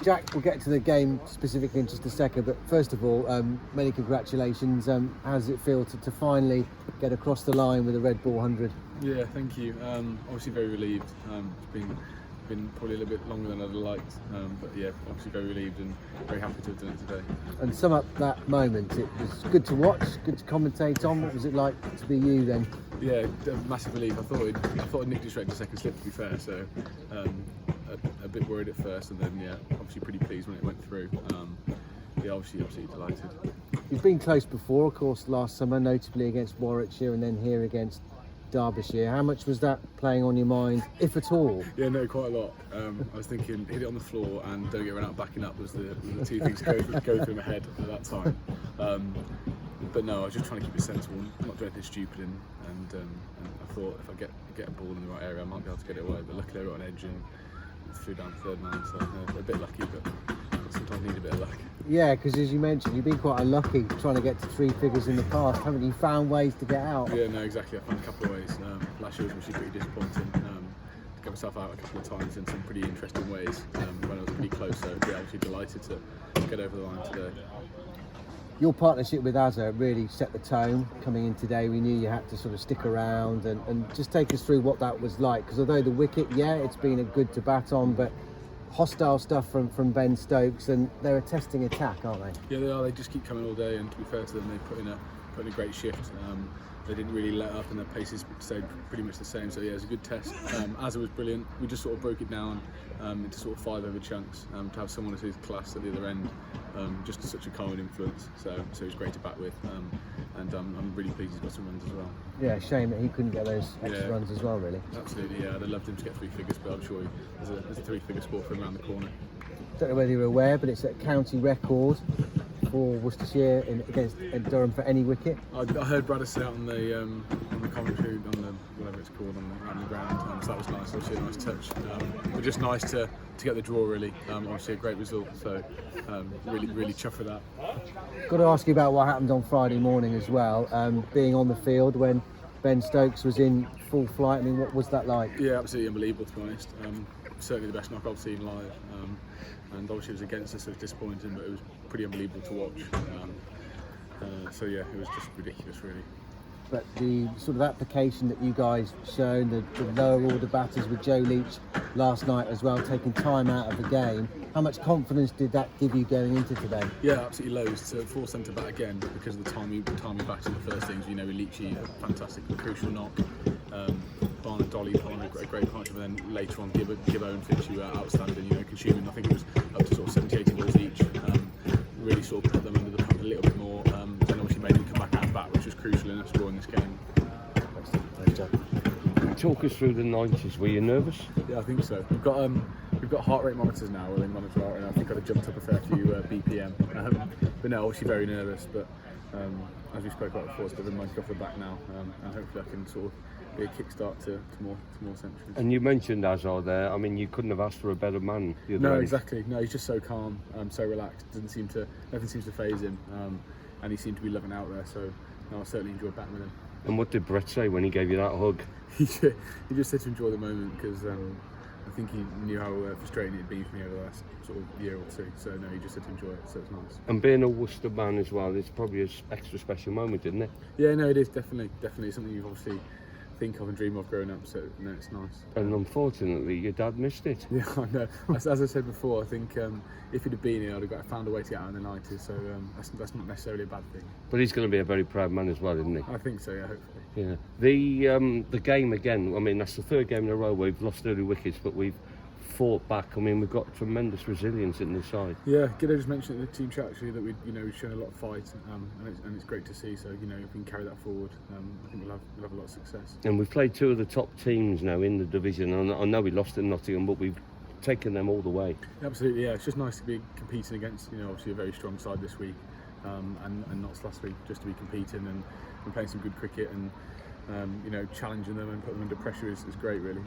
Jack, we'll get to the game specifically in just a second, but first of all, many congratulations. How does it feel to finally get across the line with a red ball 100? Yeah, thank you. Obviously very relieved. It's been probably a little bit longer than I'd have liked, but yeah, obviously very relieved and very happy to have done it today. And sum up that moment. It was good to watch, good to commentate on. What was it like to be you then? Yeah, massive relief. I thought I'd nicked it straight to second slip, to be fair, so a bit worried at first, and then yeah, obviously pretty pleased when it went through. Yeah, obviously absolutely delighted. You've been close before, of course, last summer, notably against Warwickshire and then here against Derbyshire. How much was that playing on your mind, if at all? Yeah, no, quite a lot. I was thinking, hit it on the floor and don't get run out backing up was the two things go through my head at that time. But no, I was just trying to keep it sensible, not do anything stupid, and I thought if I get a ball in the right area, I might be able to get it away. But luckily, I got an edge and threw down to third man, so a bit lucky, but sometimes need a bit of luck. Yeah, because as you mentioned, you've been quite unlucky trying to get to three figures in the past, haven't you? Found ways to get out. Yeah, no, exactly. I found a couple of ways. Last year was actually pretty disappointing. Got myself out a couple of times in some pretty interesting ways when I was pretty close. So yeah, obviously delighted to get over the line today. Your partnership with Azhar really set the tone coming in today. We knew you had to sort of stick around and just take us through what that was like. Because although the wicket, yeah, it's been a good to bat on, but hostile stuff from Ben Stokes, and they're a testing attack, aren't they? Yeah, they are. They just keep coming all day, and to be fair to them, they put in a great shift. They didn't really let up, and their paces stayed pretty much the same. So yeah, it was a good test. Azhar was brilliant. We just sort of broke it down into sort of 5 over chunks. To have someone of his class at the other end, just such a calming influence. So it was great to bat with, and I'm really pleased he's got some runs as well. Yeah, shame that he couldn't get those extra runs as well, really. Absolutely, yeah. I'd have loved him to get 3 figures, but I'm sure there's a 3-figure score for him around the corner. Don't know whether you're aware, but it's a county record for Worcestershire against Durham for any wicket. I heard Brad say on the commentary, on the whatever it's called, on the ground. So that was nice. Obviously a nice touch, but just nice to get the draw really. Obviously a great result. So really chuffed for that. Got to ask you about what happened on Friday morning as well. Being on the field when Ben Stokes was in full flight. I mean, what was that like? Yeah, absolutely unbelievable, to be honest. Certainly the best knock I've seen live. And obviously it was against us, so it was disappointing, but it was pretty unbelievable to watch. So yeah, it was just ridiculous, really. But the sort of application that you guys shown, the lower order batters with Joe Leach last night as well, taking time out of the game, how much confidence did that give you going into today? Yeah, absolutely loads. To force them to bat again because of the time we batted in the first things. You know, with Leachy, a fantastic, crucial knock. Barn and Dolly put on a great partnership, and then later on Gibbo and Finch were outstanding. You know, consuming. I think it was up to sort of 70-80 balls each. Really sort of put them under the pump a little bit more. Then obviously made them come back out and bat, which was crucial in us scoring this game. Thanks, Jack. Talk us through the 90s. Were you nervous? Yeah, I think so. We've got heart rate monitors now, rolling monitor, and I think I'd have jumped up a fair few BPM. But no, obviously very nervous. But as we spoke about before, it's got the monkey off the back now, and hopefully I can sort of be a kickstart to more centuries. And you mentioned Azhar there. I mean, you couldn't have asked for a better man. No, exactly. No, he's just so calm, so relaxed. Nothing seems to faze him, and he seemed to be loving out there. So no, I certainly enjoyed batting with him. And what did Brett say when he gave you that hug? He just said to enjoy the moment because I think he knew how frustrating it had been for me over the last sort of year or two. So no, he just said to enjoy it. So it's nice. And being a Worcester man as well, it's probably an extra special moment, isn't it? Yeah, no, it is definitely something you've obviously think of and dream of growing up, so no, it's nice. And unfortunately your dad missed it. Yeah, I know. As I said before, I think if he'd have been here, I'd have found a way to get out in the 90s, so that's not necessarily a bad thing. But he's going to be a very proud man as well, isn't he? I think so, yeah, hopefully. Yeah. The game again, I mean, that's the 3rd game in a row where we've lost early wickets, but we've fought back. I mean, we've got tremendous resilience in this side. Yeah, Giddo just mentioned in the team chat actually that we've shown a lot of fight, and it's great to see. So if we can carry that forward, I think we'll have a lot of success. And we've played 2 of the top teams now in the division. And I know we lost in Nottingham, but we've taken them all the way. Absolutely, yeah. It's just nice to be competing against obviously a very strong side this week, and not last week. Just to be competing and playing some good cricket and challenging them and putting them under pressure is great, really.